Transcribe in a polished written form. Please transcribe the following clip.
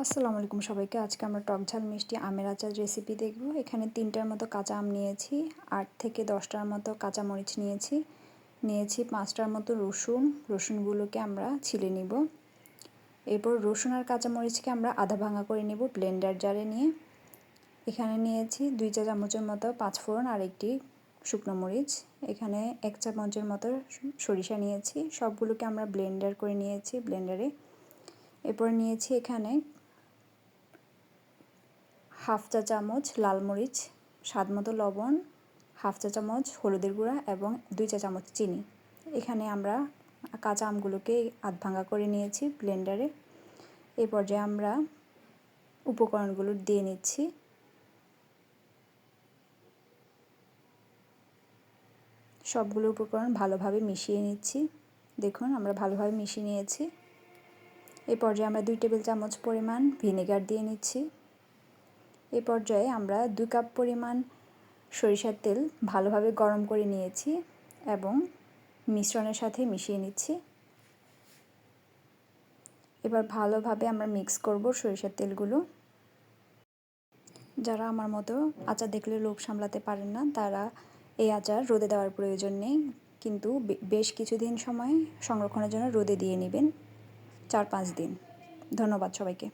আসসালামু আলাইকুম সবাইকে। আজকে আমরা টক ঝাল মিষ্টি আমের আচার রেসিপি দেখব। এখানে 3টার মতো কাঁচা আম নিয়েছি, 8 থেকে 10টার মতো কাঁচা মরিচ নিয়েছি 5টার মতো রসুনগুলোকে আমরা ছিলে নিব। এরপর রসুন আর কাঁচা মরিচকে আমরা আধা ভাঙা করে নিব ব্লেন্ডার জারে নিয়ে। এখানে নিয়েছি 2 চা চামচের মতো পাঁচফোড়ন আর একটি শুকনো মরিচ। এখানে 1 চামচের মতো সরিষা নিয়েছি। সবগুলোকে আমরা ব্লেন্ডার করে নিয়েছি ব্লেন্ডারে। এরপর নিয়েছি এখানে হাফ চা চামচ লাল মরিচ, স্বাদ মতো লবণ, হাফ চা চামচ হলুদের গুঁড়া এবং 2 চা চামচ চিনি। এখানে আমরা কাঁচা আমগুলোকে আধ ভাঙা করে নিয়েছি ব্লেন্ডারে। এই পর্যায়ে আমরা উপকরণগুলো দিয়ে নিচ্ছি। সবগুলো উপকরণ ভালোভাবে মিশিয়ে নিচ্ছি। দেখুন আমরা ভালোভাবে মিশিয়ে নিয়েছি। এই পর্যায়ে আমরা 2 টেবিল চামচ পরিমাণ ভিনেগার দিয়ে নিচ্ছি। এই পর্যায়ে আমরা 2 কাপ পরিমাণ সরিষার তেল ভালোভাবে গরম করে নিয়েছি এবং মিশ্রণের সাথে মিশিয়ে নিচ্ছি। এবার ভালোভাবে আমরা মিক্স করব সরিষার তেলগুলো। যারা আমার মতো আচার দেখলে লোভ সামলাতে পারেন না, তারা এই আচার রোদে দেওয়ার প্রয়োজন নেই, কিন্তু বেশ কিছুদিন সময় সংরক্ষণের জন্য রোদে দিয়ে নেবেন, 4-5 দিন। ধন্যবাদ সবাইকে।